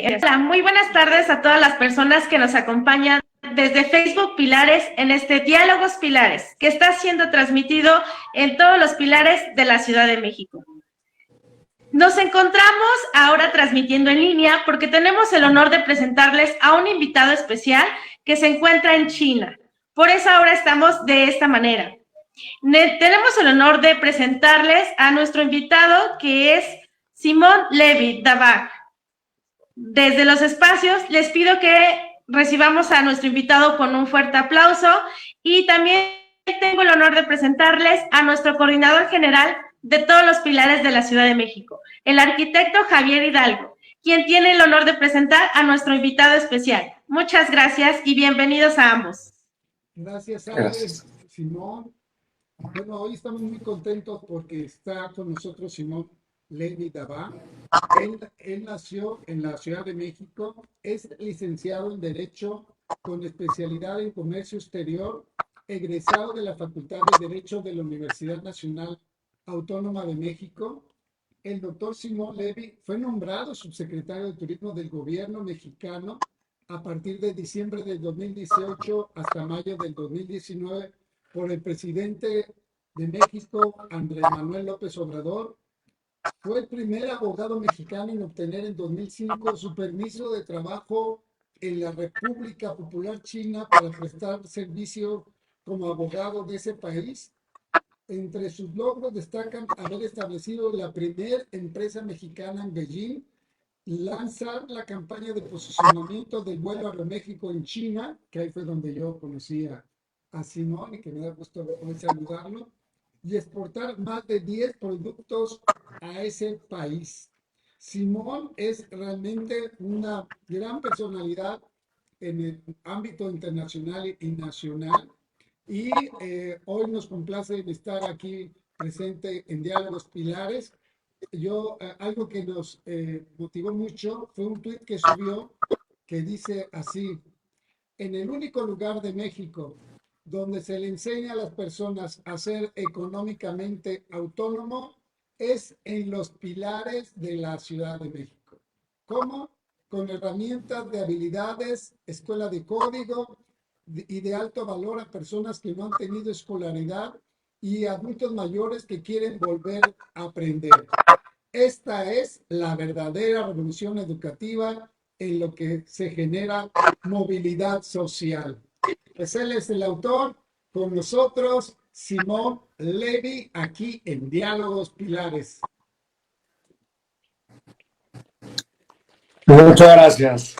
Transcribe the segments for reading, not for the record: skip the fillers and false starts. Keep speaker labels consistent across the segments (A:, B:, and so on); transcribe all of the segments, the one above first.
A: Hola, muy buenas tardes a todas las personas que nos acompañan desde Facebook Pilares en este Diálogos Pilares, que está siendo transmitido en todos los pilares de la Ciudad de México. Nos encontramos ahora transmitiendo en línea porque tenemos el honor de presentarles a un invitado especial que se encuentra en China. Por eso ahora estamos de esta manera. Tenemos el honor de presentarles a nuestro invitado, que es Simón Levy Dabaj. Desde los espacios les pido que recibamos a nuestro invitado con un fuerte aplauso, y también tengo el honor de presentarles a nuestro coordinador general de todos los pilares de la Ciudad de México, el arquitecto Javier Hidalgo, quien tiene el honor de presentar a nuestro invitado especial. Muchas gracias y bienvenidos a ambos.
B: Gracias, Alex, Simón. Bueno, hoy estamos muy contentos porque está con nosotros Simón Levy Dabaj. Él nació en la Ciudad de México, es licenciado en Derecho con especialidad en Comercio Exterior, egresado de la Facultad de Derecho de la Universidad Nacional Autónoma de México. El doctor Simón Levy fue nombrado subsecretario de Turismo del gobierno mexicano a partir de diciembre del 2018 hasta mayo del 2019 por el presidente de México, Andrés Manuel López Obrador. Fue el primer abogado mexicano en obtener en 2005 su permiso de trabajo en la República Popular China para prestar servicio como abogado de ese país. Entre sus logros destacan haber establecido la primera empresa mexicana en Beijing, lanzar la campaña de posicionamiento del vuelo Aeroméxico en China, que ahí fue donde yo conocí a Simón y que me da gusto poder saludarlo, y exportar más de 10 productos a ese país. Simón es realmente una gran personalidad en el ámbito internacional y nacional, y hoy nos complace estar aquí presente en Diálogos Pilares. Algo que nos motivó mucho fue un tuit que subió que dice así: en el único lugar de México donde se le enseña a las personas a ser económicamente autónomo es en los pilares de la Ciudad de México. ¿Cómo? Con herramientas de habilidades, escuela de código y de alto valor a personas que no han tenido escolaridad y adultos mayores que quieren volver a aprender. Esta es la verdadera revolución educativa en lo que se genera movilidad social. Pues él es el autor, con nosotros, Simón Levy, aquí en Diálogos Pilares.
C: Muchas gracias.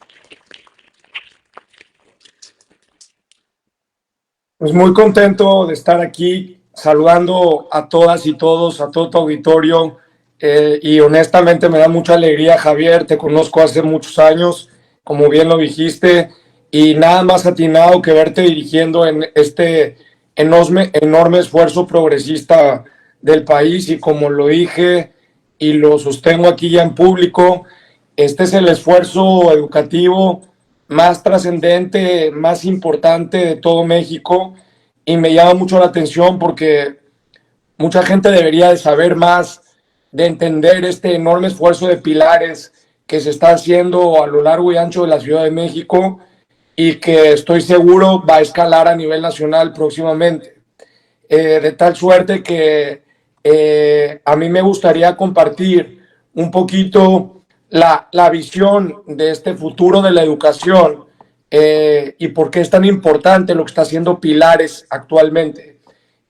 C: Pues muy contento de estar aquí saludando a todas y todos, a todo tu auditorio, y honestamente me da mucha alegría, Javier, te conozco hace muchos años, como bien lo dijiste, y nada más atinado que verte dirigiendo en este enorme esfuerzo progresista del país, y como lo dije y lo sostengo aquí ya en público, este es el esfuerzo educativo más trascendente, más importante de todo México, y me llama mucho la atención porque mucha gente debería de saber más, de entender este enorme esfuerzo de pilares que se está haciendo a lo largo y ancho de la Ciudad de México, y que estoy seguro va a escalar a nivel nacional próximamente. De tal suerte que a mí me gustaría compartir un poquito la visión de este futuro de la educación, y por qué es tan importante lo que está haciendo Pilares actualmente,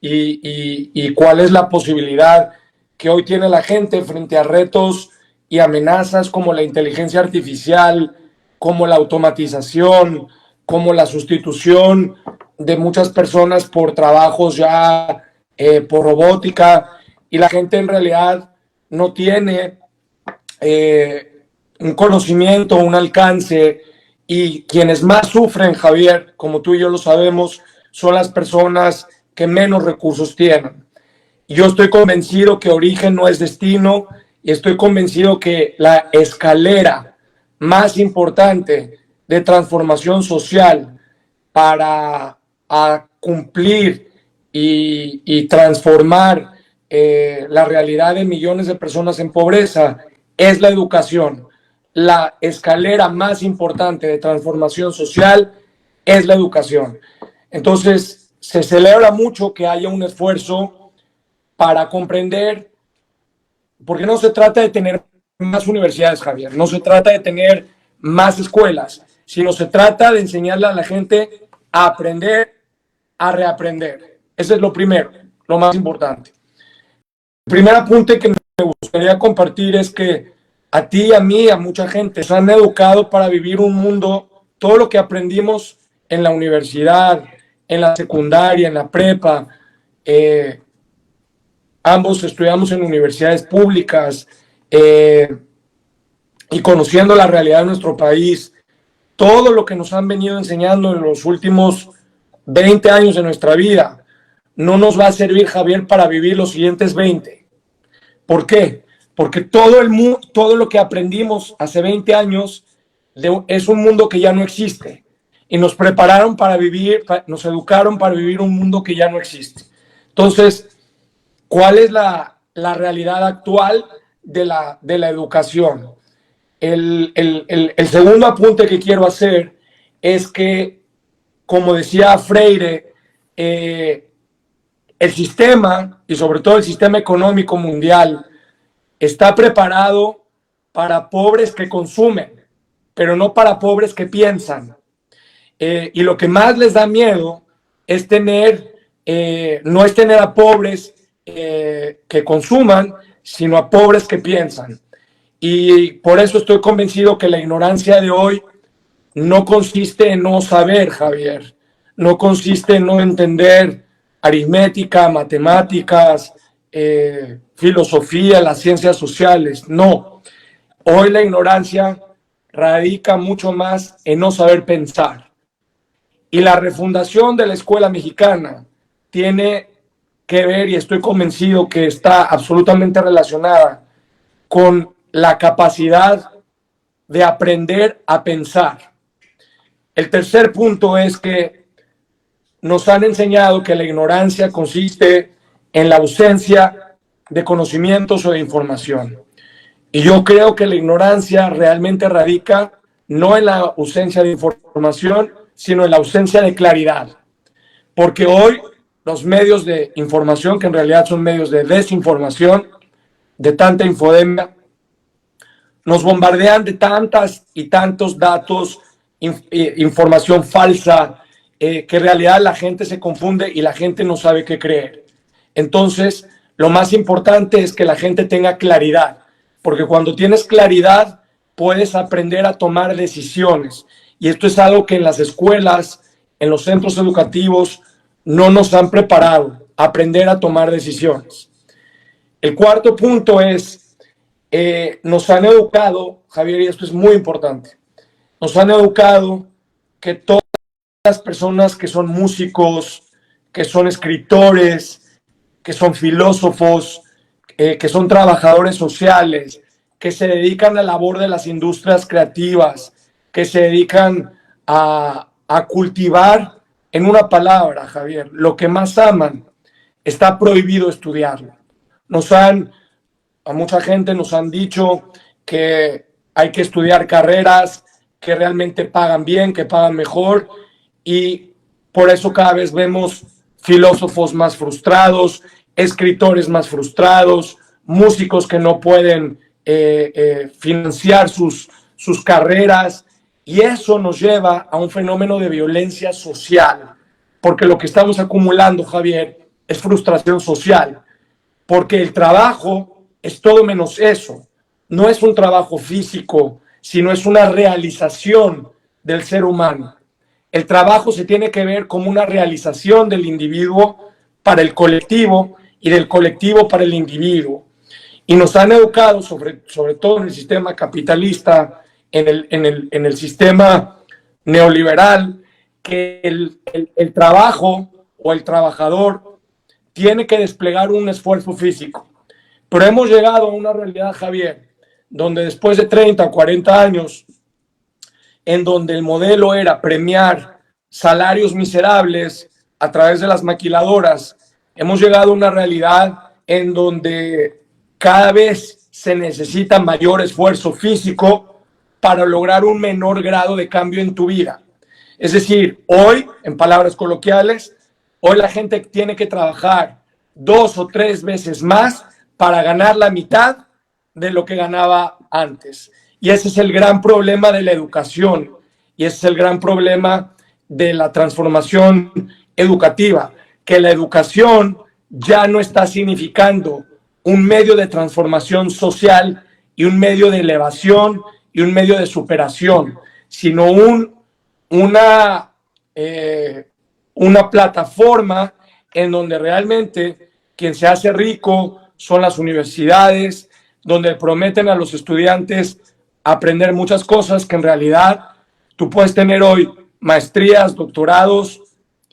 C: y cuál es la posibilidad que hoy tiene la gente frente a retos y amenazas como la inteligencia artificial, como la automatización, como la sustitución de muchas personas por trabajos ya por robótica, y la gente en realidad no tiene un conocimiento, un alcance, y quienes más sufren, Javier, como tú y yo lo sabemos, son las personas que menos recursos tienen. Yo estoy convencido que origen no es destino, y estoy convencido que la escalera más importante de transformación social para cumplir y transformar la realidad de millones de personas en pobreza es la educación. la escalera más importante de transformación social es la educación. Entonces, se celebra mucho que haya un esfuerzo para comprender, porque no se trata de tener más universidades, Javier, no se trata de tener más escuelas, sino se trata de enseñarle a la gente a aprender, a reaprender. Ese es lo primero, lo más importante. El primer apunte que me gustaría compartir es que a ti, a mí, a mucha gente nos han educado para vivir un mundo, todo lo que aprendimos en la universidad, en la secundaria, en la prepa, ambos estudiamos en universidades públicas y conociendo la realidad de nuestro país, todo lo que nos han venido enseñando en los últimos 20 años de nuestra vida no nos va a servir, Javier, para vivir los siguientes 20. ¿Por qué? Porque todo lo que aprendimos hace 20 años es un mundo que ya no existe y nos prepararon para vivir, nos educaron para vivir un mundo que ya no existe. Entonces, ¿cuál es la realidad actual de la educación? El segundo apunte que quiero hacer es que, como decía Freire, el sistema, y sobre todo el sistema económico mundial, está preparado para pobres que consumen, pero no para pobres que piensan. Y lo que más les da miedo es no es tener a pobres que consuman, sino a pobres que piensan. Y por eso estoy convencido que la ignorancia de hoy no consiste en no saber, Javier, no consiste en no entender aritmética, matemáticas, filosofía, las ciencias sociales. No, hoy la ignorancia radica mucho más en no saber pensar. Y la refundación de la escuela mexicana tiene que ver, y estoy convencido que está absolutamente relacionada con la capacidad de aprender a pensar. El tercer punto es que nos han enseñado que la ignorancia consiste en la ausencia de conocimientos o de información. Y yo creo que la ignorancia realmente radica no en la ausencia de información, sino en la ausencia de claridad. Porque hoy los medios de información, que en realidad son medios de desinformación, de tanta infodemia, nos bombardean de tantas y tantos datos, información falsa, que en realidad la gente se confunde y la gente no sabe qué creer. Entonces, lo más importante es que la gente tenga claridad, porque cuando tienes claridad puedes aprender a tomar decisiones. Y esto es algo que en las escuelas, en los centros educativos, no nos han preparado, aprender a tomar decisiones. El cuarto punto es, nos han educado, Javier, y esto es muy importante, nos han educado que todas las personas que son músicos, que son escritores, que son filósofos, que son trabajadores sociales, que se dedican a la labor de las industrias creativas, que se dedican a cultivar, en una palabra, Javier, lo que más aman, está prohibido estudiarlo. A mucha gente nos han dicho que hay que estudiar carreras que realmente pagan bien, que pagan mejor, y por eso cada vez vemos filósofos más frustrados, escritores más frustrados, músicos que no pueden financiar sus carreras, y eso nos lleva a un fenómeno de violencia social, porque lo que estamos acumulando, Javier, es frustración social, porque el trabajo es todo menos eso. No es un trabajo físico, sino es una realización del ser humano. El trabajo se tiene que ver como una realización del individuo para el colectivo y del colectivo para el individuo. Y nos han educado, sobre todo en el sistema capitalista, en el sistema neoliberal, que el trabajo o el trabajador tiene que desplegar un esfuerzo físico. Pero hemos llegado a una realidad, Javier, donde después de 30 o 40 años, en donde el modelo era premiar salarios miserables a través de las maquiladoras, hemos llegado a una realidad en donde cada vez se necesita mayor esfuerzo físico para lograr un menor grado de cambio en tu vida. Es decir, hoy, en palabras coloquiales, hoy la gente tiene que trabajar 2 o 3 veces más para ganar la mitad de lo que ganaba antes. Y ese es el gran problema de la educación, y ese es el gran problema de la transformación educativa, que la educación ya no está significando un medio de transformación social y un medio de elevación y un medio de superación, sino una plataforma en donde realmente quien se hace rico son las universidades, donde prometen a los estudiantes aprender muchas cosas que en realidad tú puedes tener hoy maestrías, doctorados,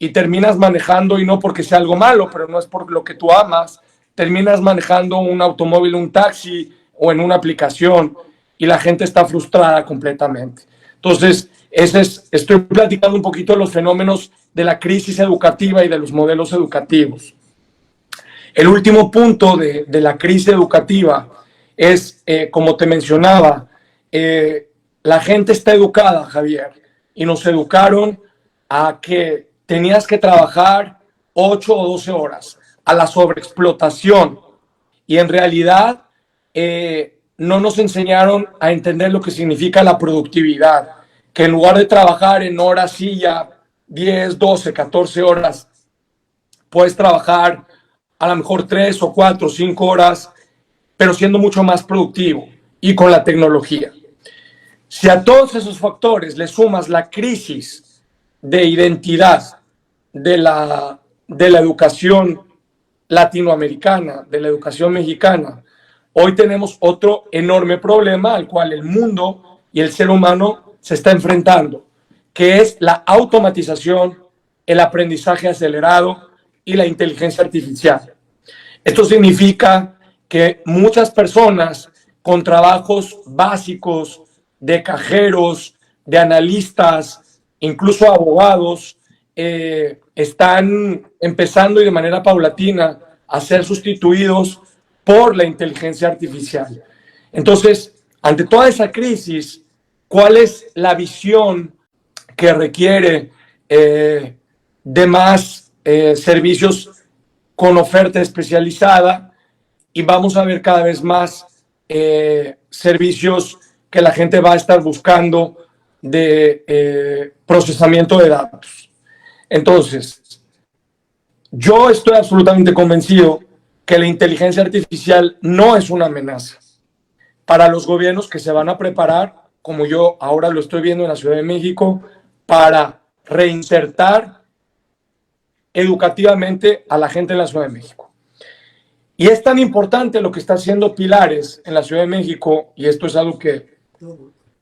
C: y terminas manejando, y no porque sea algo malo, pero no es por lo que tú amas, terminas manejando un automóvil, un taxi o en una aplicación, y la gente está frustrada completamente. Entonces, estoy platicando un poquito de los fenómenos de la crisis educativa y de los modelos educativos. El último punto de la crisis educativa es, como te mencionaba, la gente está educada, Javier, y nos educaron a que tenías que trabajar 8 o 12 horas, a la sobreexplotación, y en realidad no nos enseñaron a entender lo que significa la productividad, que en lugar de trabajar en horas silla, 10, 12, 14 horas, puedes trabajar a lo mejor 3 o 4 o 5 horas, pero siendo mucho más productivo y con la tecnología. Si a todos esos factores le sumas la crisis de identidad de la educación latinoamericana, de la educación mexicana, hoy tenemos otro enorme problema al cual el mundo y el ser humano se está enfrentando, que es la automatización, el aprendizaje acelerado y la inteligencia artificial. Esto significa que muchas personas con trabajos básicos de cajeros, de analistas, incluso abogados, están empezando y de manera paulatina a ser sustituidos por la inteligencia artificial. Entonces, ante toda esa crisis, ¿cuál es la visión que requiere de más servicios con oferta especializada? Y vamos a ver cada vez más servicios que la gente va a estar buscando de procesamiento de datos. Entonces, yo estoy absolutamente convencido que la inteligencia artificial no es una amenaza para los gobiernos que se van a preparar, como yo ahora lo estoy viendo en la Ciudad de México, para reinsertar educativamente a la gente en la Ciudad de México. Y es tan importante lo que está haciendo Pilares en la Ciudad de México, y esto es algo que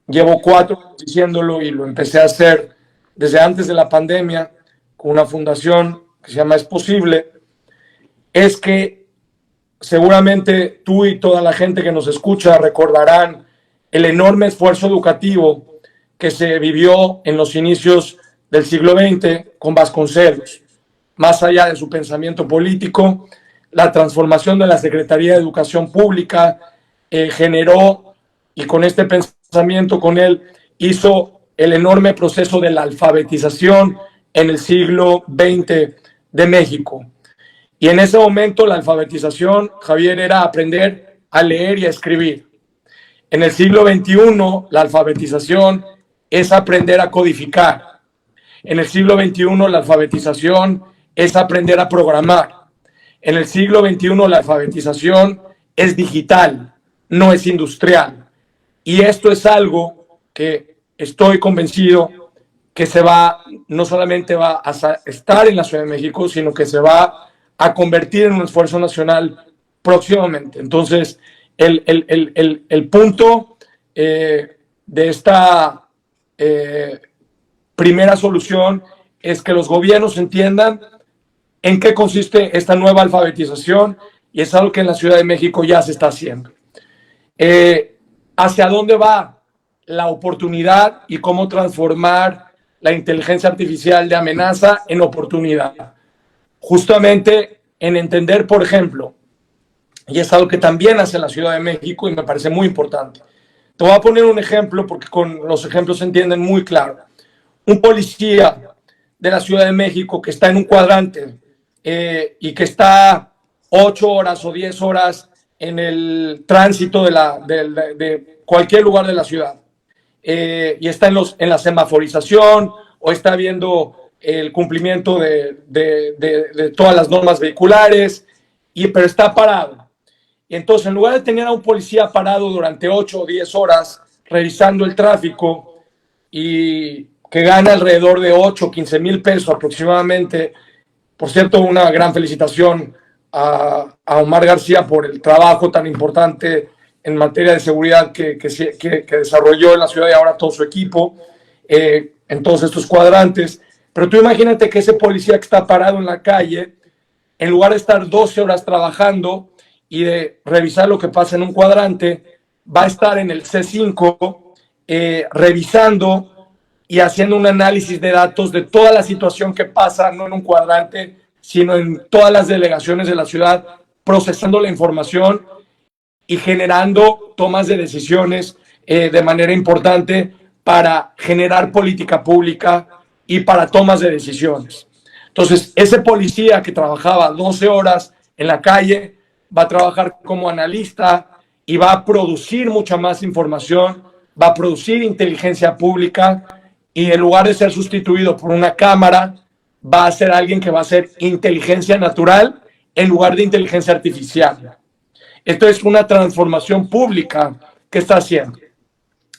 C: llevo 4 años diciéndolo y lo empecé a hacer desde antes de la pandemia con una fundación que se llama Es Posible, es que seguramente tú y toda la gente que nos escucha recordarán el enorme esfuerzo educativo que se vivió en los inicios del siglo XX con Vasconcelos. Más allá de su pensamiento político, la transformación de la Secretaría de Educación Pública generó, y con este pensamiento con él, hizo el enorme proceso de la alfabetización en el siglo XX de México. Y en ese momento la alfabetización, Javier, era aprender a leer y a escribir. En el siglo XXI, la alfabetización es aprender a codificar. En el siglo XXI, la alfabetización es aprender a programar. En el siglo XXI, la alfabetización es digital, no es industrial. Y esto es algo que estoy convencido que no solamente va a estar en la Ciudad de México, sino que se va a convertir en un esfuerzo nacional próximamente. Entonces, el punto de esta primera solución es que los gobiernos entiendan en qué consiste esta nueva alfabetización, y es algo que en la Ciudad de México ya se está haciendo. ¿Hacia dónde va la oportunidad y cómo transformar la inteligencia artificial de amenaza en oportunidad? Justamente en entender, por ejemplo, y es algo que también hace la Ciudad de México y me parece muy importante, Te voy a poner un ejemplo porque con los ejemplos se entienden muy claro. Un policía de la Ciudad de México que está en un cuadrante y que está 8 horas o 10 horas en el tránsito de cualquier lugar de la ciudad y está en la semaforización o está viendo el cumplimiento de todas las normas vehiculares, pero está parado. Y entonces, en lugar de tener a un policía parado durante 8 o 10 horas revisando el tráfico y que gana alrededor de 8 o 15 mil pesos aproximadamente, por cierto, una gran felicitación a Omar García por el trabajo tan importante en materia de seguridad que desarrolló en la ciudad y ahora todo su equipo en todos estos cuadrantes. Pero tú imagínate que ese policía que está parado en la calle, en lugar de estar 12 horas trabajando y de revisar lo que pasa en un cuadrante, va a estar en el C5 revisando y haciendo un análisis de datos de toda la situación que pasa, no en un cuadrante, sino en todas las delegaciones de la ciudad, procesando la información y generando tomas de decisiones de manera importante para generar política pública y para tomas de decisiones. Entonces, ese policía que trabajaba 12 horas en la calle va a trabajar como analista y va a producir mucha más información, va a producir inteligencia pública y en lugar de ser sustituido por una cámara, va a ser alguien que va a hacer inteligencia natural en lugar de inteligencia artificial. Esto es una transformación pública que está haciendo.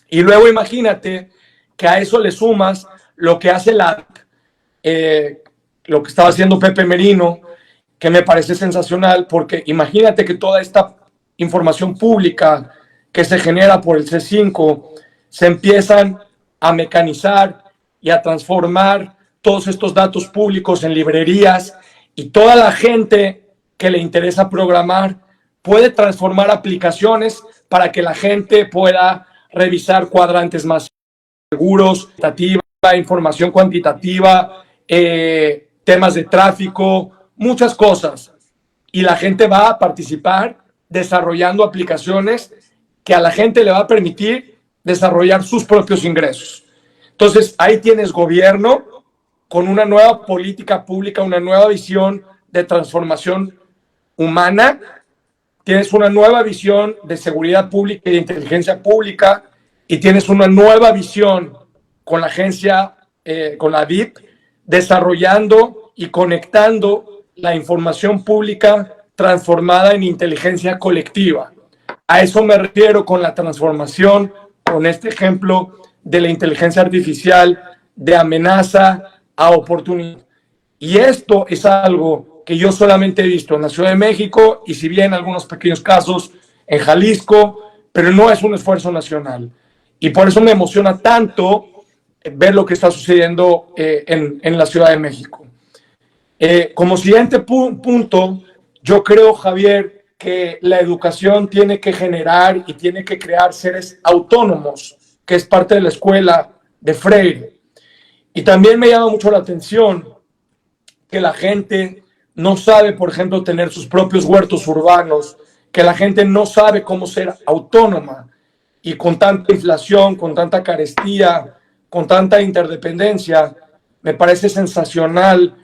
C: Y luego imagínate que a eso le sumas lo que hace lo que estaba haciendo Pepe Merino, que me parece sensacional, porque imagínate que toda esta información pública que se genera por el C5 se empiezan a mecanizar y a transformar todos estos datos públicos en librerías y toda la gente que le interesa programar puede transformar aplicaciones para que la gente pueda revisar cuadrantes más seguros, información cuantitativa, temas de tráfico, muchas cosas. Y la gente va a participar desarrollando aplicaciones que a la gente le va a permitir desarrollar sus propios ingresos. Entonces, ahí tienes gobierno con una nueva política pública, una nueva visión de transformación humana, tienes una nueva visión de seguridad pública y de inteligencia pública, y tienes una nueva visión con la agencia, con la DIP, desarrollando y conectando la información pública transformada en inteligencia colectiva. A eso me refiero con la transformación, con este ejemplo de la inteligencia artificial, de amenaza a oportunidad. Y esto es algo que yo solamente he visto en la Ciudad de México y si bien en algunos pequeños casos en Jalisco, pero no es un esfuerzo nacional. Y por eso me emociona tanto ver lo que está sucediendo en la Ciudad de México. Como siguiente punto, yo creo, Javier, que la educación tiene que generar y tiene que crear seres autónomos, que es parte de la escuela de Freire. Y también me llama mucho la atención que la gente no sabe, por ejemplo, tener sus propios huertos urbanos, que la gente no sabe cómo ser autónoma. Y con tanta inflación, con tanta carestía, con tanta interdependencia, me parece sensacional,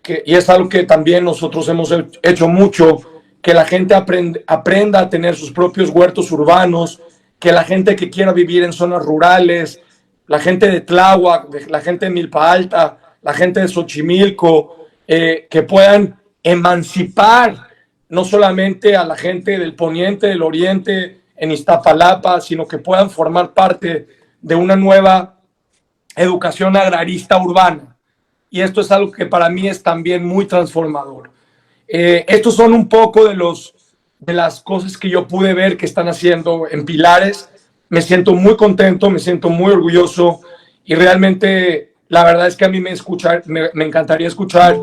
C: y es algo que también nosotros hemos hecho mucho, que la gente aprenda a tener sus propios huertos urbanos, que la gente que quiera vivir en zonas rurales, la gente de Tláhuac, la gente de Milpa Alta, la gente de Xochimilco, que puedan emancipar no solamente a la gente del poniente, del oriente, en Iztapalapa, sino que puedan formar parte de una nueva educación agrarista urbana. Y esto es algo que para mí es también muy transformador. Estos son un poco de las cosas que yo pude ver que están haciendo en Pilares. Me siento muy contento, me siento muy orgulloso y realmente la verdad es que a mí me encantaría escuchar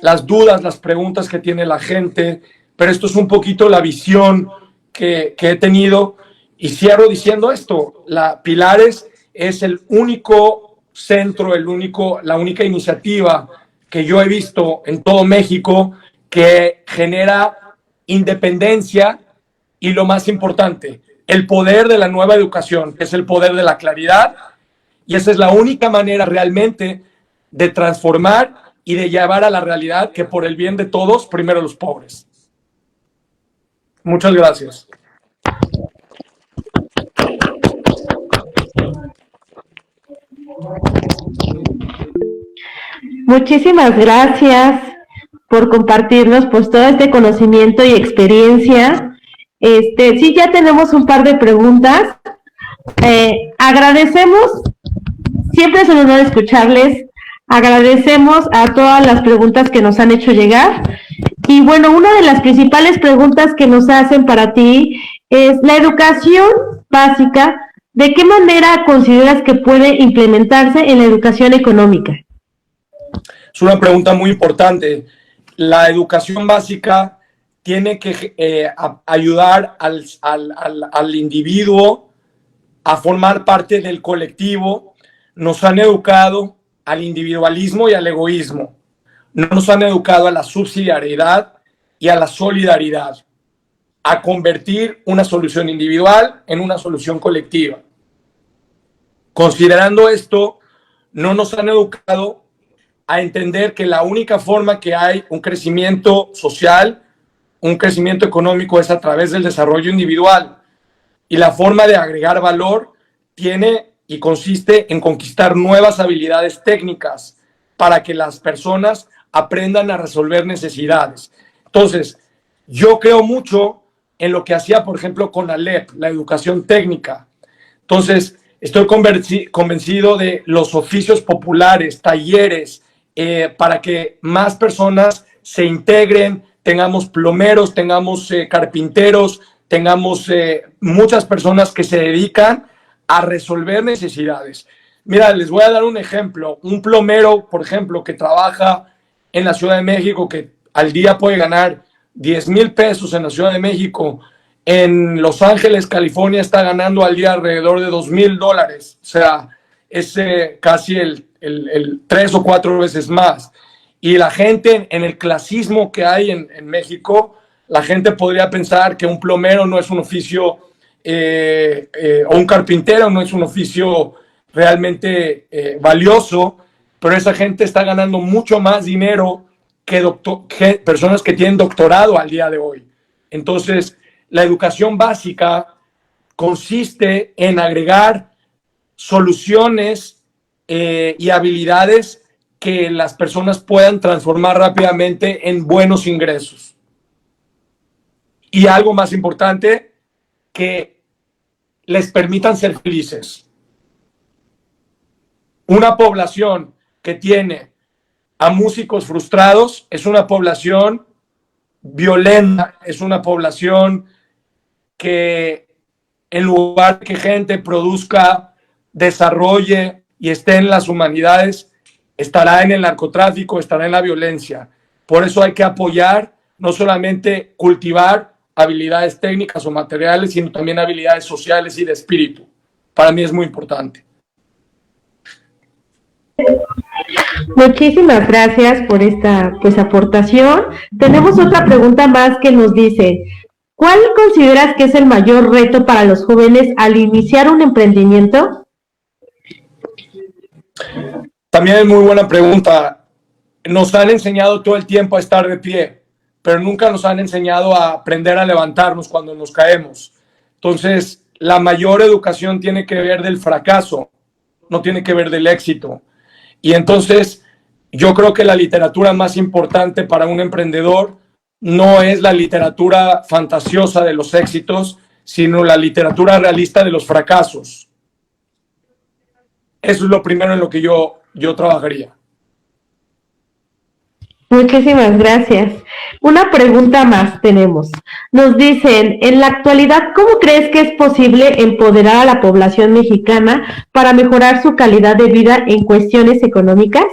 C: las dudas, las preguntas que tiene la gente, pero esto es un poquito la visión que he tenido y cierro diciendo esto: Pilares es el único centro, la única iniciativa que yo he visto en todo México que genera independencia y, lo más importante, el poder de la nueva educación, que es el poder de la claridad, y esa es la única manera realmente de transformar y de llevar a la realidad que por el bien de todos, primero los pobres. Muchas gracias.
A: Muchísimas gracias por compartirnos pues todo este conocimiento y experiencia. Sí, ya tenemos un par de preguntas. Agradecemos, siempre es un honor escucharles. Agradecemos a todas las preguntas que nos han hecho llegar. Y bueno, una de las principales preguntas que nos hacen para ti es la educación básica. ¿De qué manera consideras que puede implementarse en la educación económica?
C: Es una pregunta muy importante. La educación básica tiene que ayudar al individuo a formar parte del colectivo. Nos han educado al individualismo y al egoísmo. No nos han educado a la subsidiariedad y a la solidaridad, a convertir una solución individual en una solución colectiva. Considerando esto, no nos han educado a entender que la única forma que hay un crecimiento social, un crecimiento económico es a través del desarrollo individual. Y la forma de agregar valor tiene y consiste en conquistar nuevas habilidades técnicas para que las personas aprendan a resolver necesidades. Entonces, yo creo mucho en lo que hacía, por ejemplo, con Alep, la educación técnica. Entonces, estoy convencido de los oficios populares, talleres, para que más personas se integren, tengamos plomeros, tengamos carpinteros, tengamos muchas personas que se dedican a resolver necesidades. Mira, les voy a dar un ejemplo. Un plomero, por ejemplo, que trabaja en la Ciudad de México, que al día puede ganar 10,000 pesos en la Ciudad de México, en Los Ángeles, California, está ganando al día alrededor de $2,000. O sea, es casi el 3 o 4 veces más. Y la gente, en el clasismo que hay en México, la gente podría pensar que un plomero no es un oficio, o un carpintero no es un oficio realmente valioso, pero esa gente está ganando mucho más dinero que personas que tienen doctorado al día de hoy. Entonces, la educación básica consiste en agregar soluciones y habilidades que las personas puedan transformar rápidamente en buenos ingresos. Y algo más importante, que les permitan ser felices. Una población que tiene a músicos frustrados es una población violenta, es una población que en lugar de que gente produzca, desarrolle y esté en las humanidades, estará en el narcotráfico, estará en la violencia. Por eso hay que apoyar, no solamente cultivar habilidades técnicas o materiales, sino también habilidades sociales y de espíritu. Para mí es muy importante.
A: Muchísimas gracias por esta aportación. Tenemos otra pregunta más que nos dice: ¿cuál consideras que es el mayor reto para los jóvenes al iniciar un emprendimiento?
C: También es muy buena pregunta. Nos han enseñado todo el tiempo a estar de pie, pero nunca nos han enseñado a aprender a levantarnos cuando nos caemos. Entonces, la mayor educación tiene que ver del fracaso, no tiene que ver del éxito. Y entonces, yo creo que la literatura más importante para un emprendedor no es la literatura fantasiosa de los éxitos, sino la literatura realista de los fracasos. Eso es lo primero en lo que yo trabajaría.
A: Muchísimas gracias. Una pregunta más tenemos. Nos dicen, en la actualidad, ¿cómo crees que es posible empoderar a la población mexicana para mejorar su calidad de vida en cuestiones económicas?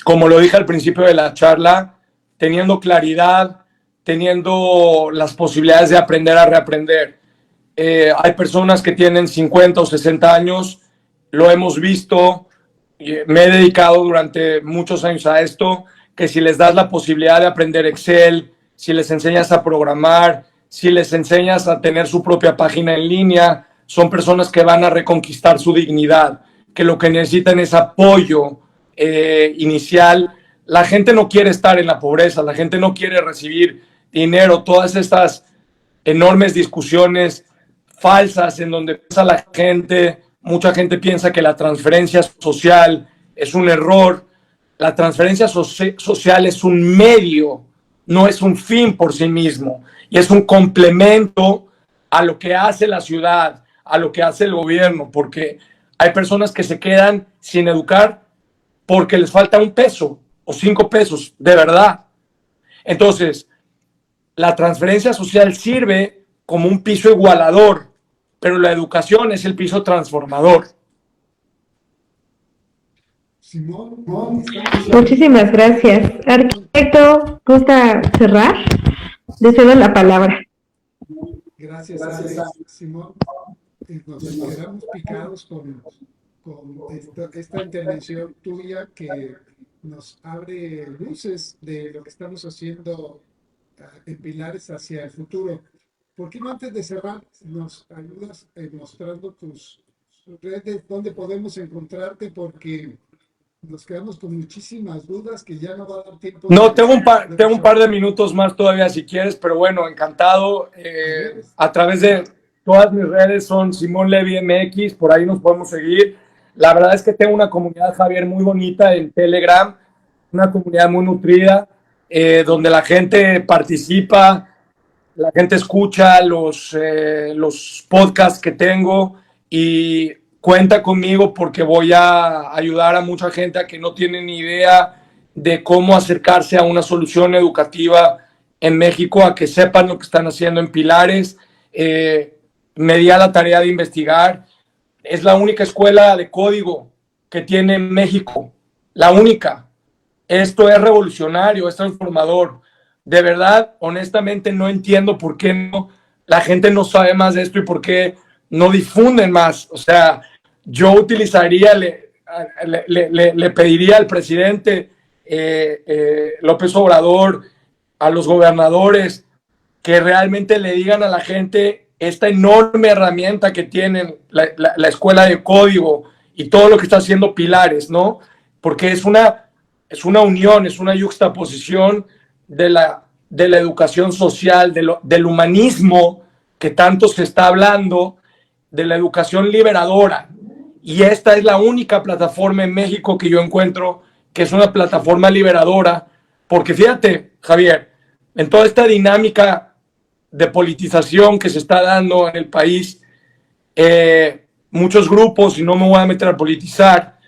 C: Como lo dije al principio de la charla, teniendo claridad, teniendo las posibilidades de aprender a reaprender. Hay personas que tienen 50 o 60 años, lo hemos visto, me he dedicado durante muchos años a esto, que si les das la posibilidad de aprender Excel, si les enseñas a programar, si les enseñas a tener su propia página en línea, son personas que van a reconquistar su dignidad, que lo que necesitan es apoyo inicial. La gente no quiere estar en la pobreza, la gente no quiere recibir dinero, todas estas enormes discusiones falsas en donde piensa la gente, mucha gente piensa que la transferencia social es un error. La transferencia social es un medio, no es un fin por sí mismo, y es un complemento a lo que hace la ciudad, a lo que hace el gobierno, porque hay personas que se quedan sin educar porque les falta un peso o 5 pesos, de verdad. Entonces, la transferencia social sirve como un piso igualador, pero la educación es el piso transformador.
B: Simón,
D: Muchísimas gracias. Arquitecto, ¿gusta cerrar? Le cedo la palabra.
B: gracias, Simón. Nos quedamos picados con esta intervención tuya que nos abre luces de lo que estamos haciendo en Pilares hacia el futuro. ¿Por qué no, antes de cerrar, nos ayudas mostrando tus redes, dónde podemos encontrarte? Porque nos quedamos con muchísimas dudas que ya no va a dar tiempo.
C: No, tengo un par de minutos más todavía si quieres, pero bueno, encantado. A través de todas mis redes son Simón Levy MX, por ahí nos podemos seguir. La verdad es que tengo una comunidad, Javier, muy bonita en Telegram, una comunidad muy nutrida, donde la gente participa, la gente escucha los podcasts que tengo y cuenta conmigo porque voy a ayudar a mucha gente a que no tiene ni idea de cómo acercarse a una solución educativa en México, a que sepan lo que están haciendo en Pilares. Me di a la tarea de investigar. Es la única escuela de código que tiene México, la única. Esto es revolucionario, es transformador. De verdad, honestamente, no entiendo por qué no, la gente no sabe más de esto y por qué no difunden más. O sea, yo utilizaría, le pediría al presidente López Obrador, a los gobernadores, que realmente le digan a la gente esta enorme herramienta que tienen la escuela de código y todo lo que está haciendo Pilares, ¿no? Porque es una unión, es una yuxtaposición de la educación social, del humanismo que tanto se está hablando, de la educación liberadora. Y esta es la única plataforma en México que yo encuentro que es una plataforma liberadora, porque fíjate, Javier, en toda esta dinámica de politización que se está dando en el país, muchos grupos, y no me voy a meter a politizar,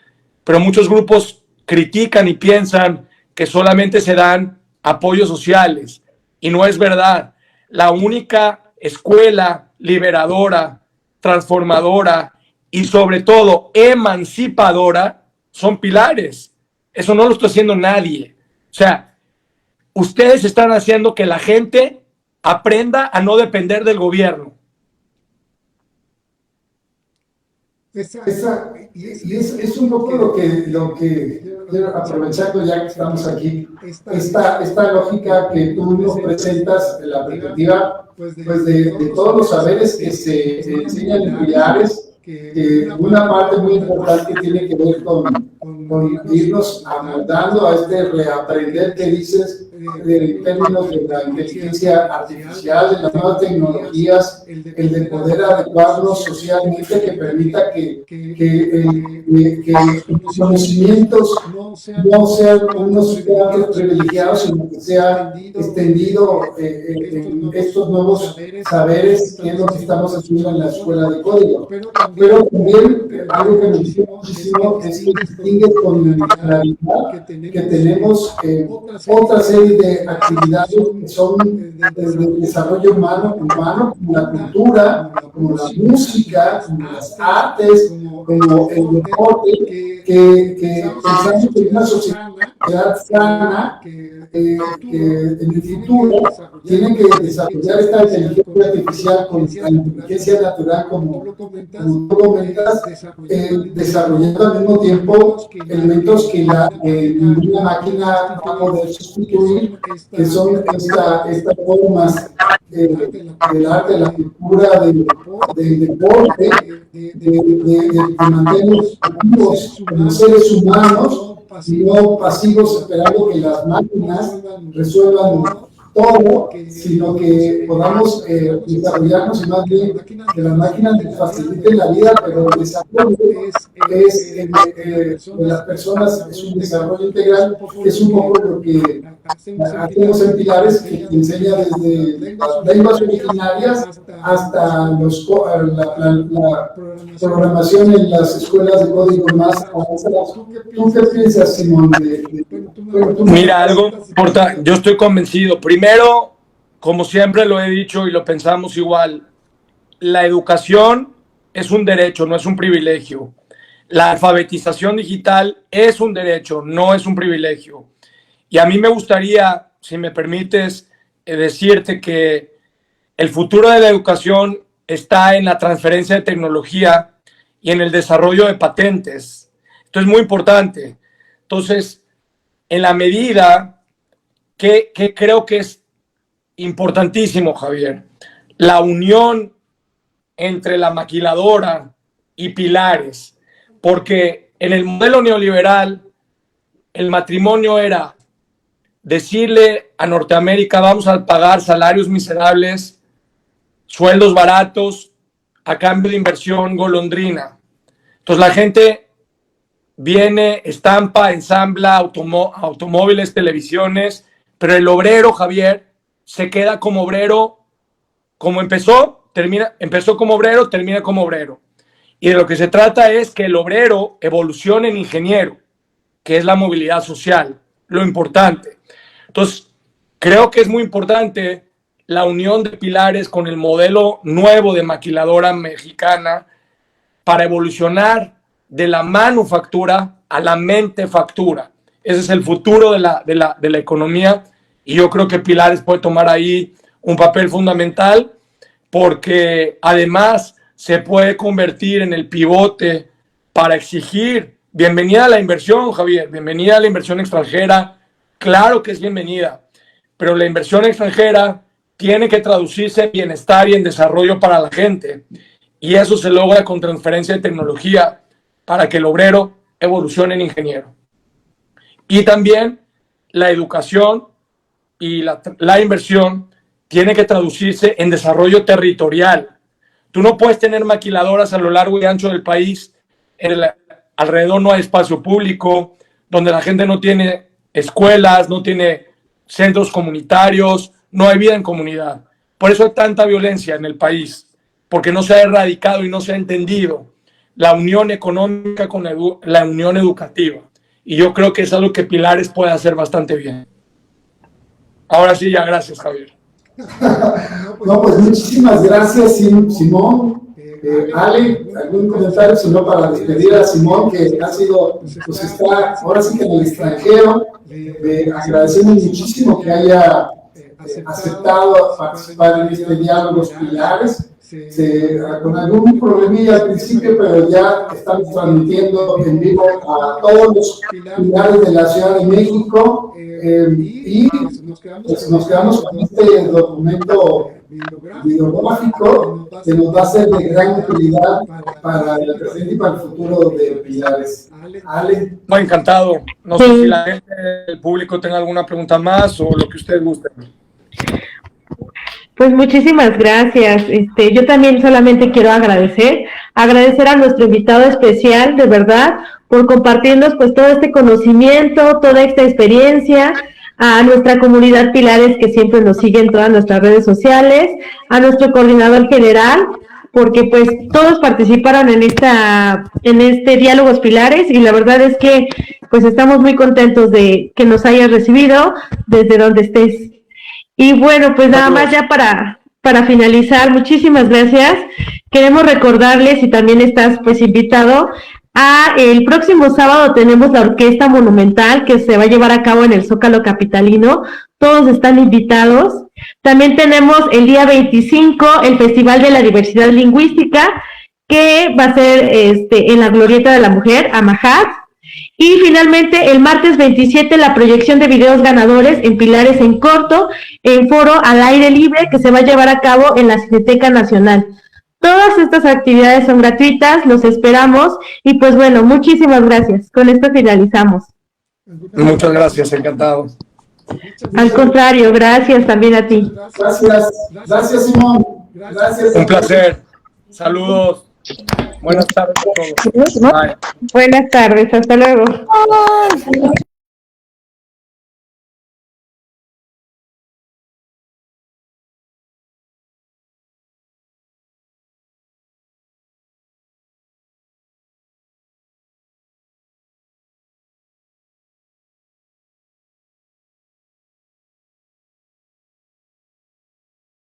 C: pero muchos grupos critican y piensan que solamente se dan apoyos sociales, y no es verdad. La única escuela liberadora, transformadora y sobre todo emancipadora son Pilares. Eso no lo está haciendo nadie. O sea, ustedes están haciendo que la gente aprenda a no depender del gobierno.
E: Es un poco lo que aprovechando ya que estamos aquí, esta lógica que tú nos presentas de la perspectiva pues de todos los saberes que se enseñan en Pilares, que una parte muy importante tiene que ver con irnos amoldando a este reaprender que dices en términos de la inteligencia artificial, de las nuevas tecnologías, el de poder adecuarnos socialmente que permita que los conocimientos no sean unos privilegiados, sino que sea extendido en estos nuevos saberes que es lo que estamos haciendo en la escuela de código. Pero también algo que me gusta muchísimo es que distingue con la realidad que tenemos otra serie de actividades que son desde el desarrollo humano, como la cultura, como la música, como las artes, como el deporte, que pensamos en una sociedad sana, que en el futuro tienen que desarrollar esta inteligencia artificial con la inteligencia natural, como tú comentas, desarrollando al mismo tiempo elementos que ninguna máquina va a poder sustituir, que son estas formas del arte, la cultura, del deporte, de mantenernos activos como seres humanos y no pasivos esperando que las máquinas resuelvan todo, sino que podamos desarrollarnos y más bien que las máquinas nos faciliten la vida, pero el desarrollo de las personas es un desarrollo integral, que es un poco lo que hacemos en Pilares, que enseña desde las lenguas originarias hasta la programación en las escuelas de código más avanzadas. ¿Tú qué piensas, Simón?
C: Mira, algo importante, yo estoy convencido. Primero, como siempre lo he dicho y lo pensamos igual, la educación es un derecho, no es un privilegio. La alfabetización digital es un derecho, no es un privilegio. Y a mí me gustaría, si me permites, decirte que el futuro de la educación está en la transferencia de tecnología y en el desarrollo de patentes. Esto es muy importante. Entonces, en la medida que creo que es importantísimo, Javier, la unión entre la maquiladora y Pilares, porque en el modelo neoliberal el matrimonio era decirle a Norteamérica: vamos a pagar salarios miserables, sueldos baratos, a cambio de inversión golondrina. Entonces la gente viene, estampa, ensambla automóviles, televisiones, pero el obrero, Javier, se queda como obrero, como empezó como obrero, termina como obrero. Y de lo que se trata es que el obrero evolucione en ingeniero, que es la movilidad social, lo importante. Entonces, creo que es muy importante la unión de Pilares con el modelo nuevo de maquiladora mexicana para evolucionar de la manufactura a la mentefactura. Ese es el futuro de la economía, y yo creo que Pilares puede tomar ahí un papel fundamental, porque además se puede convertir en el pivote para exigir bienvenida a la inversión, Javier, bienvenida a la inversión extranjera. Claro que es bienvenida, pero la inversión extranjera tiene que traducirse en bienestar y en desarrollo para la gente, y eso se logra con transferencia de tecnología para que el obrero evolucione en ingeniero. Y también la educación y la inversión tiene que traducirse en desarrollo territorial. Tú no puedes tener maquiladoras a lo largo y ancho del país, alrededor no hay espacio público, donde la gente no tiene escuelas, no tiene centros comunitarios, no hay vida en comunidad. Por eso hay tanta violencia en el país, porque no se ha erradicado y no se ha entendido la unión económica con la unión educativa. Y yo creo que es algo que Pilares puede hacer bastante bien. Ahora sí, ya, gracias, Javier.
E: No, pues muchísimas gracias, Simón. Ale, ¿algún comentario? Sino para despedir a Simón, que ha sido, pues está ahora sí que en el extranjero. Agradecemos muchísimo que haya aceptado participar en este Diálogos Pilares. Con algún problemilla al principio, pero ya estamos transmitiendo en vivo a todos los pilares de la Ciudad de México, y pues nos quedamos con este documento bibliográfico que nos va a ser de gran utilidad para el presente y para el futuro de Pilares. Ale.
C: Muy encantado. No sé si la gente del público tenga alguna pregunta más o lo que ustedes gusten.
D: Pues muchísimas gracias. Yo también solamente quiero agradecer a nuestro invitado especial, de verdad, por compartirnos pues todo este conocimiento, toda esta experiencia, a nuestra comunidad Pilares que siempre nos sigue en todas nuestras redes sociales, a nuestro coordinador general, porque pues todos participaron en este Diálogos Pilares, y la verdad es que pues estamos muy contentos de que nos hayas recibido desde donde estés. Y bueno, pues nada más ya para finalizar, muchísimas gracias. Queremos recordarles, y también estás pues invitado, el próximo sábado tenemos la Orquesta Monumental que se va a llevar a cabo en el Zócalo Capitalino. Todos están invitados. También tenemos el día 25 el Festival de la Diversidad Lingüística, que va a ser en la Glorieta de la Mujer, Amajat. Y finalmente, el martes 27, la proyección de videos ganadores en Pilares en corto, en foro al aire libre, que se va a llevar a cabo en la Cineteca Nacional. Todas estas actividades son gratuitas, los esperamos, y pues bueno, muchísimas gracias. Con esto finalizamos.
C: Muchas gracias, encantado.
D: Al contrario, gracias también a ti.
E: Gracias, Simón. Gracias.
C: Un placer. Saludos. Buenas tardes a todos. Bye.
D: Buenas tardes, hasta luego.